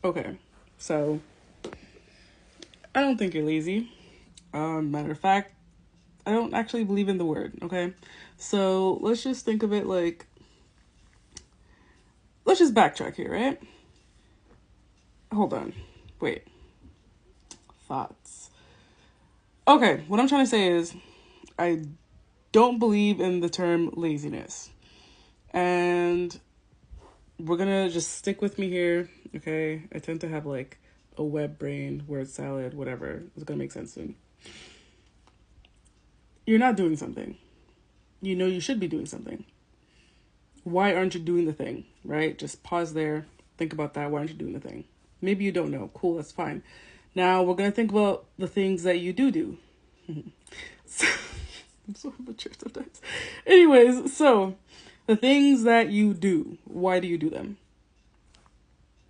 Okay, so I don't think you're lazy. Matter of fact, I don't actually believe in the word, okay? So let's just think of it like, let's just backtrack here, right? Hold on. Wait. Thoughts. Okay, what I'm trying to say is, I don't believe in the term laziness. And we're gonna just stick with me here, okay? I tend to have like a web brain, word salad, whatever. It's gonna make sense soon. You're not doing something. You know you should be doing something. Why aren't you doing the thing, right? Just pause there, think about that. Why aren't you doing the thing? Maybe you don't know. Cool, that's fine. Now we're gonna think about the things that you do. So, I'm so immature sometimes. Anyways, so the things that you do, why do you do them?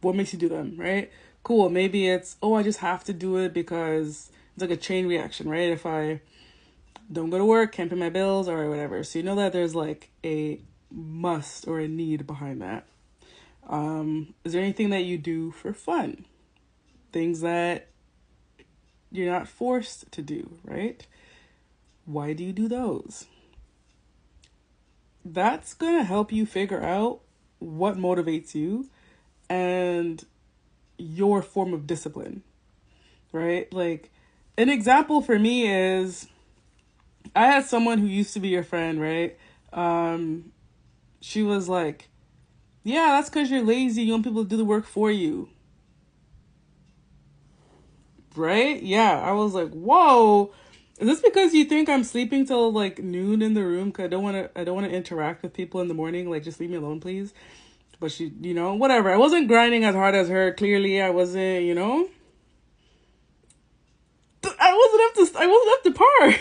What makes you do them, right? Cool, maybe it's, oh, I just have to do it because it's like a chain reaction, right? If I don't go to work, can't pay my bills or whatever. So you know that there's like a must or a need behind that. Is there anything that you do for fun? Things that you're not forced to do, right? Why do you do those? That's going to help you figure out what motivates you and your form of discipline, right? Like, an example for me is, I had someone who used to be your friend, right? She was like, yeah, that's because you're lazy. You want people to do the work for you. Right? Yeah. I was like, whoa. Is this because you think I'm sleeping till like noon in the room? Cause I don't want to interact with people in the morning. Like, just leave me alone, please. But she, whatever. I wasn't grinding as hard as her. Clearly, I wasn't, I wasn't up to par.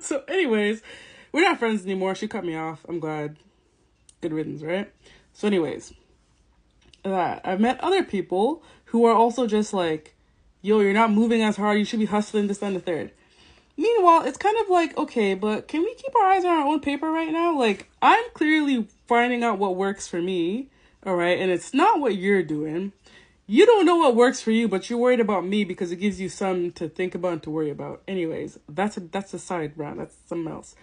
So anyways, we're not friends anymore. She cut me off. I'm glad. Good riddance, right? So anyways, I've met other people who are also just like, yo, you're not moving as hard. You should be hustling this and the third. Meanwhile, it's kind of like, okay, but can we keep our eyes on our own paper right now? Like, I'm clearly finding out what works for me, all right? And it's not what you're doing. You don't know what works for you, but you're worried about me because it gives you something to think about and to worry about. Anyways, that's a side round. That's something else.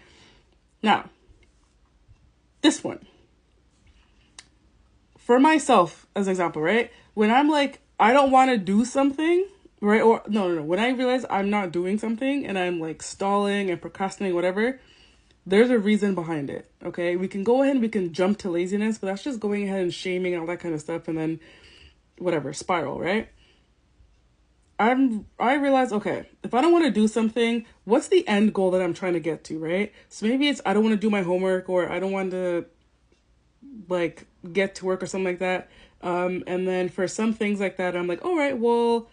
Now, this one. For myself, as an example, right? When I'm like, I don't want to do something, right? Or no. When I realize I'm not doing something and I'm like stalling and procrastinating, whatever, there's a reason behind it, okay? We can go ahead and we can jump to laziness, but that's just going ahead and shaming and all that kind of stuff and then whatever, spiral, right? I realize, okay, if I don't want to do something, what's the end goal that I'm trying to get to, right? So maybe it's I don't want to do my homework or I don't want to like get to work or something like that. And then for some things like that, I'm like, all right, well,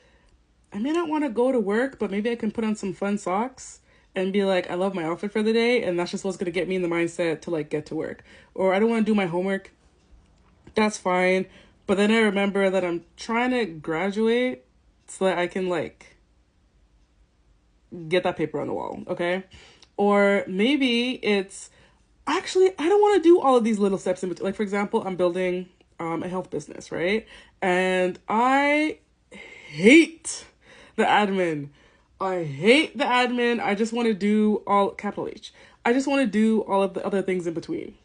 I may not want to go to work, but maybe I can put on some fun socks and be like, I love my outfit for the day. And that's just what's going to get me in the mindset to like get to work. Or I don't want to do my homework. That's fine. But then I remember that I'm trying to graduate so that I can like get that paper on the wall. Okay. Or maybe it's actually, I don't want to do all of these little steps in between. Like, for example, I'm building a health business, right? And I hate the admin. I hate the admin. I just want to do all, capital H. I just want to do all of the other things in between.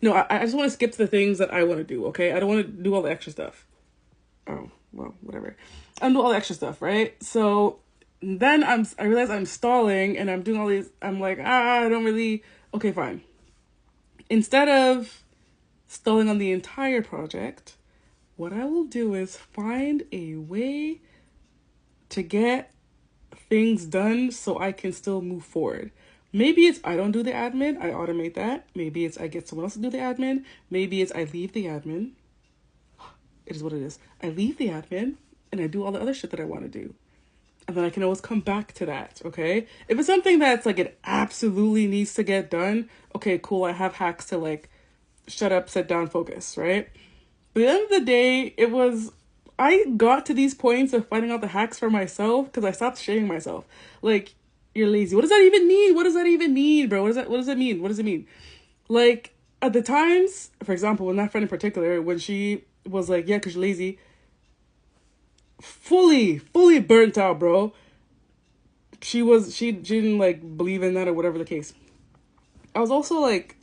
No, I just want to skip to the things that I want to do, okay? I don't want to do all the extra stuff. Oh, well, whatever. I'm doing all the extra stuff, right? So then I realize I'm stalling and I'm doing all these, I'm like, I don't really, okay, fine. Instead of stalling on the entire project, what I will do is find a way to get things done so I can still move forward. Maybe it's I don't do the admin, I automate that. Maybe it's I get someone else to do the admin. Maybe it's I leave the admin. It is what it is. I leave the admin and I do all the other shit that I want to do. And then I can always come back to that, okay? If it's something that's like it absolutely needs to get done, okay, cool, I have hacks to like shut up, sit down, focus, right? But at the end of the day, I got to these points of finding out the hacks for myself because I stopped shaming myself. Like, you're lazy. What does that even mean? What does that even mean, bro? What does it mean? What does it mean? Like, at the times, for example, with that friend in particular, when she was like, yeah, because you're lazy, fully burnt out, bro. She didn't like believe in that or whatever the case. I was also like,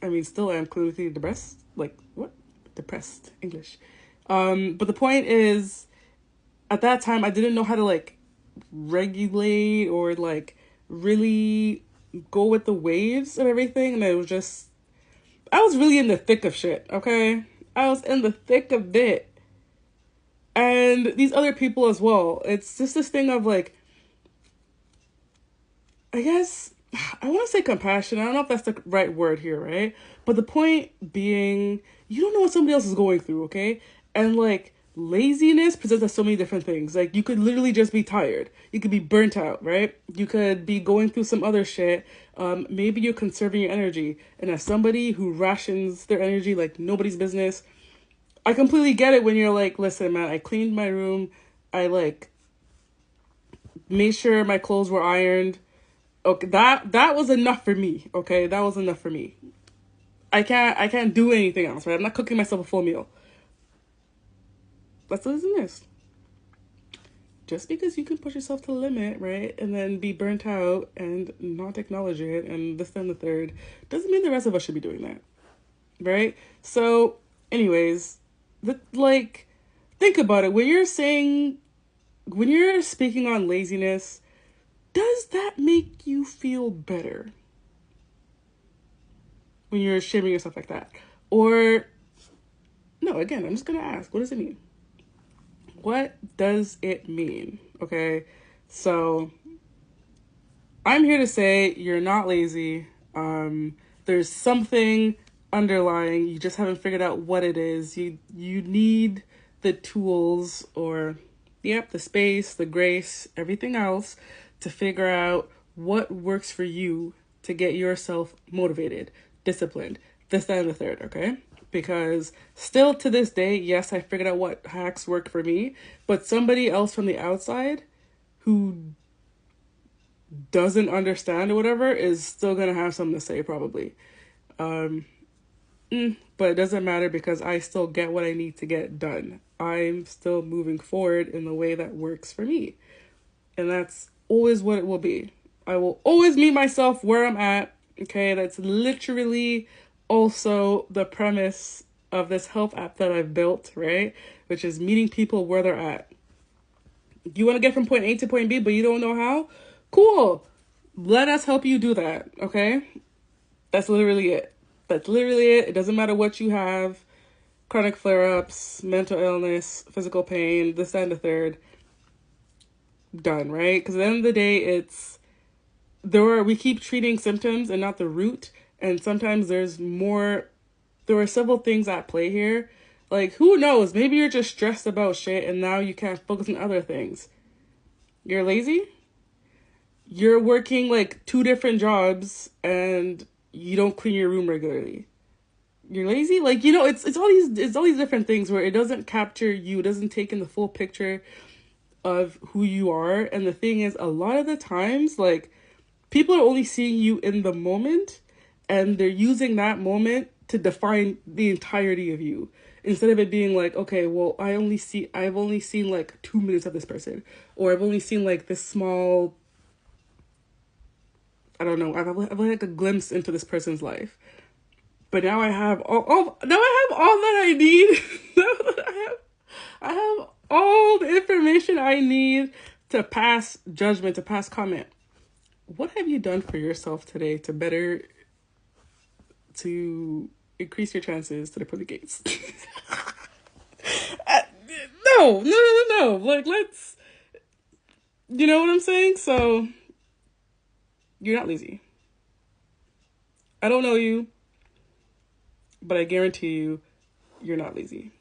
I mean, still am clinically depressed. Like, what? Depressed. English. But the point is, at that time, I didn't know how to, like, regulate or, like, really go with the waves and everything. And it was just, I was really in the thick of shit, okay? I was in the thick of it. And these other people as well. It's just this thing of, like, I guess I want to say compassion. I don't know if that's the right word here, right? But the point being, you don't know what somebody else is going through, okay? And like laziness presents as so many different things. Like you could literally just be tired. You could be burnt out, right? You could be going through some other shit. Maybe you're conserving your energy. And as somebody who rations their energy like nobody's business, I completely get it when you're like, listen, man, I cleaned my room. I like made sure my clothes were ironed. Okay, that was enough for me. Okay, that was enough for me. I can't do anything else, right? I'm not cooking myself a full meal. That's laziness. Just because you can push yourself to the limit, right, and then be burnt out and not acknowledge it and this and the third, doesn't mean the rest of us should be doing that, right? So, anyways, like, think about it. When you're speaking on laziness, does that make you feel better? When you're shaming yourself like that? Or, no, again, I'm just going to ask, what does it mean? What does it mean? Okay, so I'm here to say you're not lazy. There's something underlying. You just haven't figured out what it is. You need the tools or, yep, the space, the grace, everything else to figure out what works for you to get yourself motivated, disciplined, this, that, and the third, okay? Because still to this day, yes, I figured out what hacks work for me, but somebody else from the outside who doesn't understand or whatever is still going to have something to say probably. But it doesn't matter because I still get what I need to get done. I'm still moving forward in the way that works for me. And that's always what it will be. I will always meet myself where I'm at. Okay, that's literally also the premise of this health app that I've built, right? Which is meeting people where they're at. You want to get from point A to point B, but you don't know how? Cool. Let us help you do that, okay? That's literally it. That's literally it. It doesn't matter what you have. Chronic flare-ups, mental illness, physical pain, this, that, and the third. Done, right? Because at the end of the day, we keep treating symptoms and not the root. And sometimes there are several things at play here. Like, who knows? Maybe you're just stressed about shit and now you can't focus on other things. You're lazy? You're working like 2 different jobs and you don't clean your room regularly. You're lazy? Like, it's all these different things where it doesn't capture you, it doesn't take in the full picture of who you are. And the thing is, a lot of the times, like, people are only seeing you in the moment and they're using that moment to define the entirety of you, instead of it being like, okay, well, I've only seen like 2 minutes of this person, or I've only seen like this small, I don't know, I've like a glimpse into this person's life. But now I have all that I need. I have all the information I need to pass judgment, to pass comment. What have you done for yourself today to increase your chances to the pearly gates? No. Like, you know what I'm saying? So, you're not lazy. I don't know you, but I guarantee you, you're not lazy.